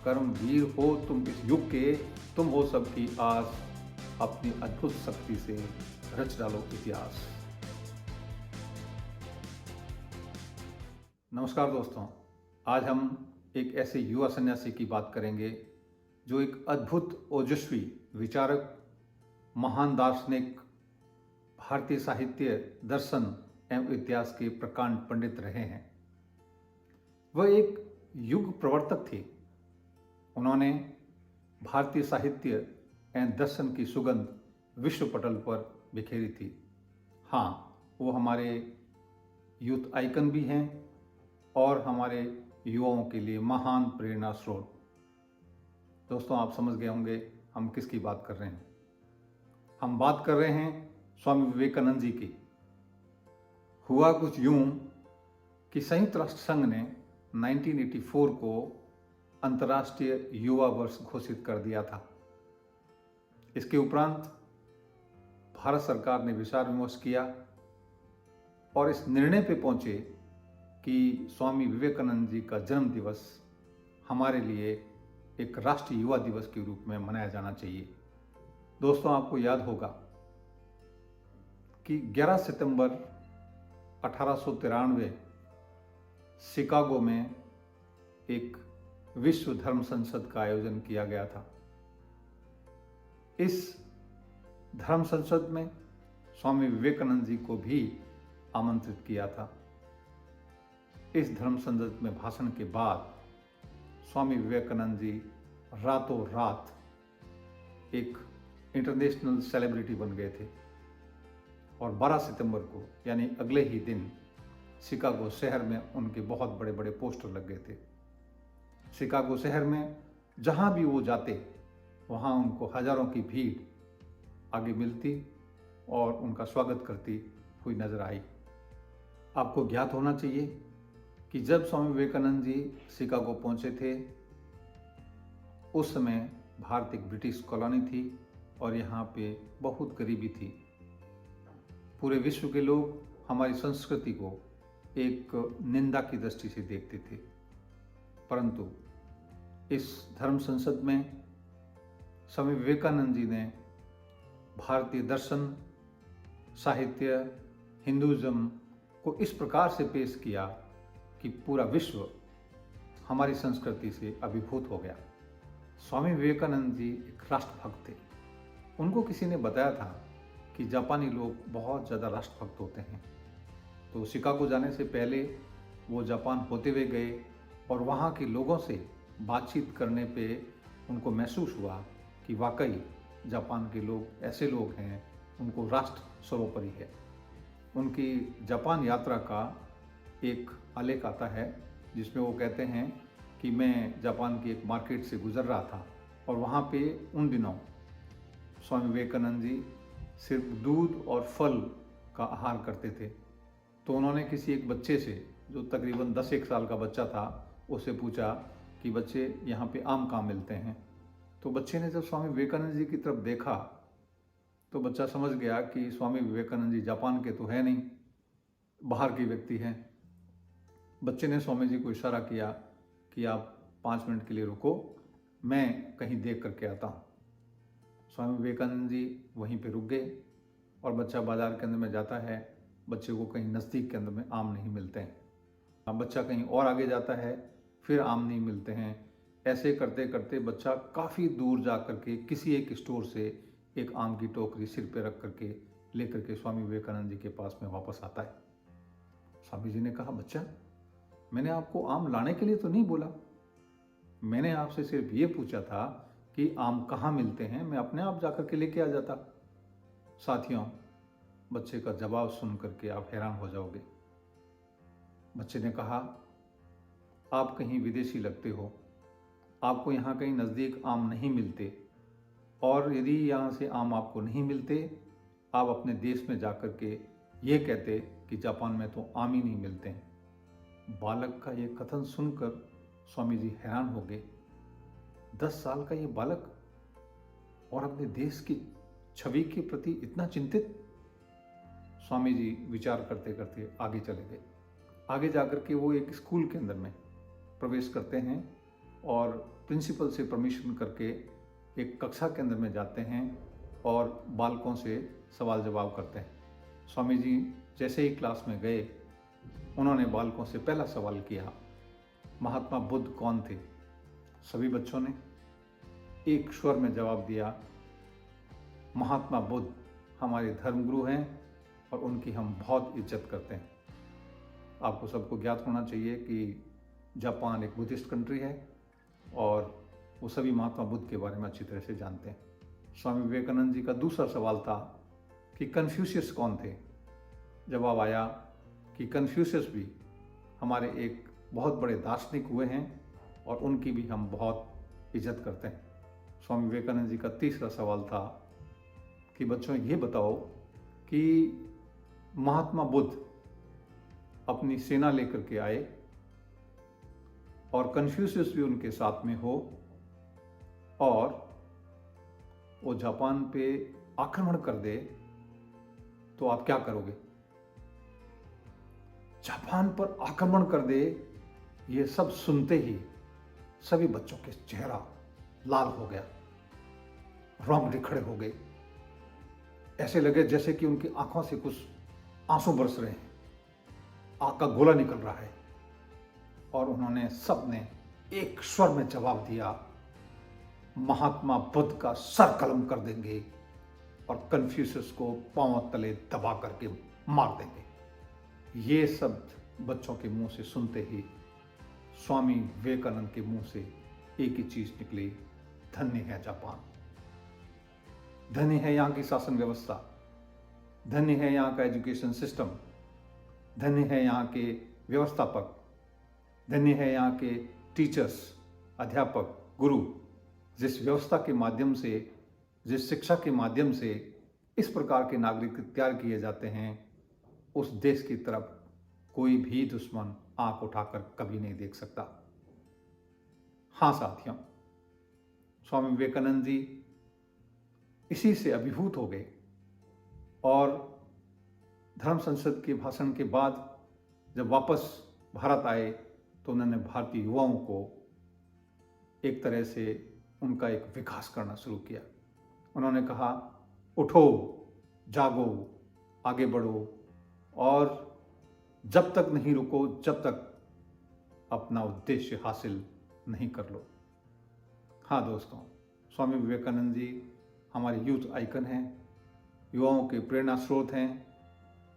कर्मवीर हो तुम इस युग के, तुम हो सबकी आस, अपनी अद्भुत शक्ति से रच डालो इतिहास। नमस्कार दोस्तों, आज हम एक ऐसे युवा सन्यासी की बात करेंगे जो एक अद्भुत ओजस्वी विचारक, महान दार्शनिक, भारतीय साहित्य, दर्शन एवं इतिहास के प्रकांड पंडित रहे हैं। वह एक युग प्रवर्तक थे। उन्होंने भारतीय साहित्य एवं दर्शन की सुगंध विश्व पटल पर बिखेरी थी। हाँ, वो हमारे यूथ आइकन भी हैं और हमारे युवाओं के लिए महान प्रेरणा स्रोत। दोस्तों, आप समझ गए होंगे हम किसकी बात कर रहे हैं। हम बात कर रहे हैं स्वामी विवेकानंद जी की। हुआ कुछ यूं कि संयुक्त राष्ट्र संघ ने 1984 को अंतर्राष्ट्रीय युवा वर्ष घोषित कर दिया था। इसके उपरांत भारत सरकार ने विचार विमर्श किया और इस निर्णय पे पहुंचे कि स्वामी विवेकानंद जी का जन्म दिवस हमारे लिए एक राष्ट्रीय युवा दिवस के रूप में मनाया जाना चाहिए। दोस्तों, आपको याद होगा कि 11 सितंबर 1893 शिकागो में एक विश्व धर्म संसद का आयोजन किया गया था। इस धर्म संसद में स्वामी विवेकानंद जी को भी आमंत्रित किया था। इस धर्म संसद में भाषण के बाद स्वामी विवेकानंद जी रातों रात एक इंटरनेशनल सेलिब्रिटी बन गए थे और 12 सितंबर को यानी अगले ही दिन शिकागो शहर में उनके बहुत बड़े बड़े पोस्टर लग गए थे। शिकागो शहर में जहां भी वो जाते वहां उनको हजारों की भीड़ आगे मिलती और उनका स्वागत करती हुई नजर आई। आपको ज्ञात होना चाहिए कि जब स्वामी विवेकानंद जी शिकागो पहुंचे थे उस समय भारत एक ब्रिटिश कॉलोनी थी और यहाँ पे बहुत गरीबी थी। पूरे विश्व के लोग हमारी संस्कृति को एक निंदा की दृष्टि से देखते थे, परंतु इस धर्म संसद में स्वामी विवेकानंद जी ने भारतीय दर्शन, साहित्य, हिंदुइज्म को इस प्रकार से पेश किया कि पूरा विश्व हमारी संस्कृति से अभिभूत हो गया। स्वामी विवेकानंद जी एक राष्ट्रभक्त थे। उनको किसी ने बताया था कि जापानी लोग बहुत ज़्यादा राष्ट्रभक्त होते हैं, तो शिकागो जाने से पहले वो जापान होते हुए गए और वहाँ के लोगों से बातचीत करने पे उनको महसूस हुआ कि वाकई जापान के लोग ऐसे लोग हैं, उनको राष्ट्र सर्वोपरि है। उनकी जापान यात्रा का एक आलेख आता है जिसमें वो कहते हैं कि मैं जापान की एक मार्केट से गुजर रहा था और वहाँ पे उन दिनों स्वामी विवेकानंद जी सिर्फ दूध और फल का आहार करते थे। तो उन्होंने किसी एक बच्चे से जो तकरीबन 10-1 साल का बच्चा था उससे पूछा कि बच्चे यहाँ पे आम कहाँ मिलते हैं। तो बच्चे ने जब स्वामी विवेकानंद जी की तरफ देखा तो बच्चा समझ गया कि स्वामी विवेकानंद जी जापान के तो है नहीं, बाहर के व्यक्ति हैं। बच्चे ने स्वामी जी को इशारा किया कि आप 5 मिनट के लिए रुको, मैं कहीं देख करके आता हूँ। स्वामी विवेकानंद जी वहीं पे रुक गए और बच्चा बाजार के अंदर में जाता है। बच्चे को कहीं नज़दीक के अंदर में आम नहीं मिलते हैं। अब बच्चा कहीं और आगे जाता है, फिर आम नहीं मिलते हैं। ऐसे करते करते बच्चा काफ़ी दूर जा करके किसी एक स्टोर से एक आम की टोकरी सिर पे रख करके लेकर के स्वामी विवेकानंद जी के पास में वापस आता है। स्वामी जी ने कहा, बच्चा, मैंने आपको आम लाने के लिए तो नहीं बोला, मैंने आपसे सिर्फ ये पूछा था कि आम कहाँ मिलते हैं, मैं अपने आप जाकर के लेके आ जाता। साथियों, बच्चे का जवाब सुन करके आप हैरान हो जाओगे। बच्चे ने कहा, आप कहीं विदेशी लगते हो, आपको यहाँ कहीं नज़दीक आम नहीं मिलते, और यदि यहाँ से आम आपको नहीं मिलते, आप अपने देश में जाकर के ये कहते कि जापान में तो आम ही नहीं मिलते हैं। बालक का ये कथन सुनकर स्वामी जी हैरान हो गए। 10 साल का ये बालक और अपने देश की छवि के प्रति इतना चिंतित। स्वामी जी विचार करते करते आगे चले गए। आगे जाकर के वो एक स्कूल के अंदर में प्रवेश करते हैं और प्रिंसिपल से परमिशन करके एक कक्षा के अंदर में जाते हैं और बालकों से सवाल जवाब करते हैं। स्वामी जी जैसे ही क्लास में गए, उन्होंने बालकों से पहला सवाल किया, महात्मा बुद्ध कौन थे? सभी बच्चों ने एक स्वर में जवाब दिया, महात्मा बुद्ध हमारे धर्मगुरु हैं और उनकी हम बहुत इज्जत करते हैं। आपको सबको ज्ञात होना चाहिए कि जापान एक बुद्धिस्ट कंट्री है और वो सभी महात्मा बुद्ध के बारे में अच्छी तरह से जानते हैं। स्वामी विवेकानंद जी का दूसरा सवाल था कि कन्फ्यूशियस कौन थे? जवाब आया कि कन्फ्यूशियस भी हमारे एक बहुत बड़े दार्शनिक हुए हैं और उनकी भी हम बहुत इज्जत करते हैं। स्वामी विवेकानंद जी का तीसरा सवाल था कि बच्चों ये बताओ कि महात्मा बुद्ध अपनी सेना लेकर के आए और कन्फ्यूशियस भी उनके साथ में हो और वो जापान पे आक्रमण कर दे तो आप क्या करोगे? जापान पर आक्रमण कर दे, ये सब सुनते ही सभी बच्चों के चेहरा लाल हो गया, रोंगटे खड़े हो गए। ऐसे लगे जैसे कि उनकी आंखों से कुछ आंसू बरस रहे हैं, आग का गोला निकल रहा है। और उन्होंने सबने एक स्वर में जवाब दिया, महात्मा बुद्ध का सर कलम कर देंगे और कन्फ्यूशियस को पांव तले दबा करके मार देंगे। ये शब्द बच्चों के मुंह से सुनते ही स्वामी विवेकानंद के मुंह से एक ही चीज निकली, धन्य है जापान, धन्य है यहाँ की शासन व्यवस्था, धन्य है यहाँ का एजुकेशन सिस्टम, धन्य है यहाँ के व्यवस्थापक, धन्य है यहाँ के टीचर्स, अध्यापक, गुरु, जिस व्यवस्था के माध्यम से, जिस शिक्षा के माध्यम से इस प्रकार के नागरिक तैयार किए जाते हैं, उस देश की तरफ कोई भी दुश्मन आंख उठाकर कभी नहीं देख सकता। हाँ साथियों, स्वामी विवेकानंद जी इसी से अभिभूत हो गए और धर्म संसद के भाषण के बाद जब वापस भारत आए तो उन्होंने भारतीय युवाओं को एक तरह से उनका एक विकास करना शुरू किया। उन्होंने कहा, उठो, जागो, आगे बढ़ो और जब तक नहीं रुको जब तक अपना उद्देश्य हासिल नहीं कर लो। हाँ दोस्तों, स्वामी विवेकानंद जी हमारे यूथ आइकन हैं, युवाओं के प्रेरणा स्रोत हैं।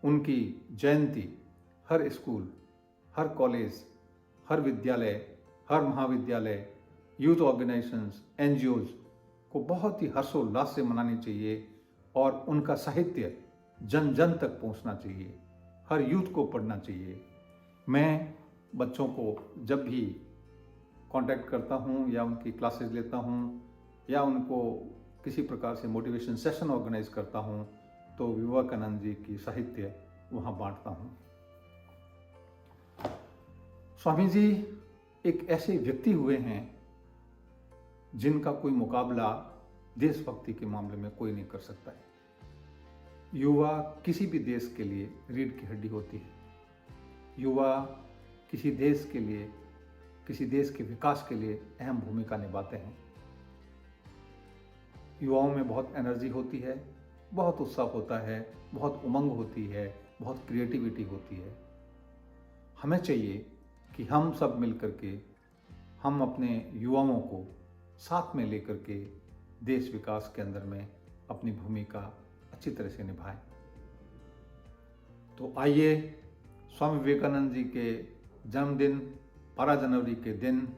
उनकी जयंती हर स्कूल, हर कॉलेज, हर विद्यालय, हर महाविद्यालय, यूथ ऑर्गेनाइजेशंस, एनजीओज को बहुत ही हर्षोल्लास से मनानी चाहिए और उनका साहित्य जन जन तक पहुंचना चाहिए, हर यूथ को पढ़ना चाहिए। मैं बच्चों को जब भी कांटेक्ट करता हूं या उनकी क्लासेस लेता हूं या उनको किसी प्रकार से मोटिवेशन सेशन ऑर्गेनाइज करता हूं तो विवेकानंद जी की साहित्य वहां बांटता हूं। स्वामी जी एक ऐसे व्यक्ति हुए हैं जिनका कोई मुकाबला देशभक्ति के मामले में कोई नहीं कर सकता है। युवा किसी भी देश के लिए रीढ़ की हड्डी होती है। युवा किसी देश के लिए, किसी देश के विकास के लिए अहम भूमिका निभाते हैं। युवाओं में बहुत एनर्जी होती है, बहुत उत्साह होता है, बहुत उमंग होती है, बहुत क्रिएटिविटी होती है। हमें चाहिए कि हम सब मिलकर के हम अपने युवाओं को साथ में लेकर के देश विकास के अंदर में अपनी भूमिका अच्छी तरह से निभाएं। तो आइए स्वामी विवेकानंद जी के जन्मदिन 12 जनवरी के दिन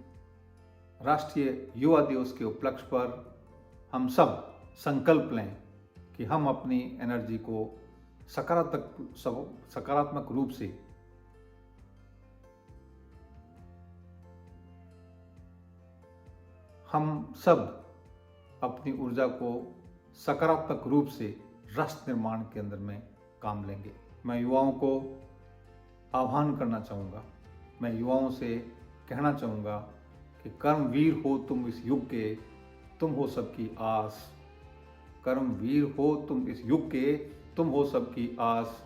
राष्ट्रीय युवा दिवस के उपलक्ष्य पर हम सब संकल्प लें कि हम अपनी एनर्जी को सकारात्मक रूप से हम सब अपनी ऊर्जा को सकारात्मक रूप से राष्ट्र निर्माण के अंदर में काम लेंगे। मैं युवाओं को आह्वान करना चाहूँगा, मैं युवाओं से कहना चाहूँगा कि कर्मवीर हो तुम इस युग के, तुम हो सबकी आस। कर्मवीर हो तुम इस युग के, तुम हो सबकी आस।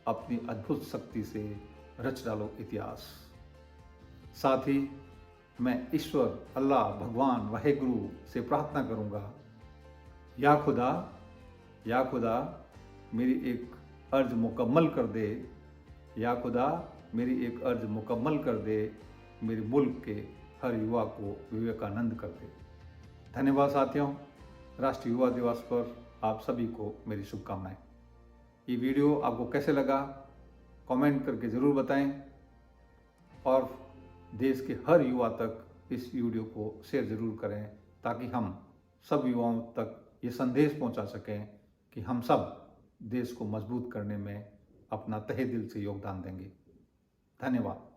अपनी अद्भुत शक्ति से रच डालो इतिहास। साथ ही मैं ईश्वर, अल्लाह, भगवान, वाहेगुरु से प्रार्थना करूँगा, या खुदा मेरी एक अर्ज मुकम्मल कर दे, या खुदा मेरी एक अर्ज मुकम्मल कर दे, मेरे मुल्क के हर युवा को विवेकानंद कर दे। धन्यवाद साथियों, राष्ट्रीय युवा दिवस पर आप सभी को मेरी शुभकामनाएं। ये वीडियो आपको कैसे लगा कमेंट करके ज़रूर बताएं और देश के हर युवा तक इस वीडियो को शेयर ज़रूर करें ताकि हम सब युवाओं तक ये संदेश पहुंचा सकें कि हम सब देश को मजबूत करने में अपना तहे दिल से योगदान देंगे। धन्यवाद।